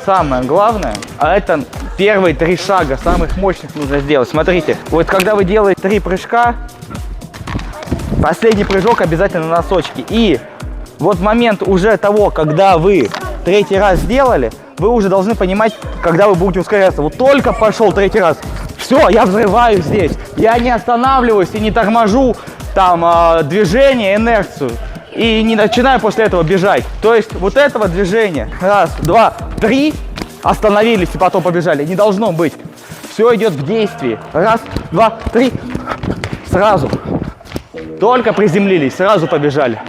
самое главное, а это первые 3 шага, самых мощных нужно сделать. Смотрите, вот когда вы делаете 3 прыжка, последний прыжок обязательно на носочки. И вот момент уже того, когда вы 3-й раз сделали, вы уже должны понимать, когда вы будете ускоряться. Вот только пошел 3-й раз, все, я взрываюсь здесь. Я не останавливаюсь и не торможу там движение, инерцию. И не начинаю после этого бежать. То есть вот этого движения, 1, 2, 3, остановились и потом побежали, не должно быть. Все идет в действии. 1, 2, 3, сразу. Только приземлились, сразу побежали.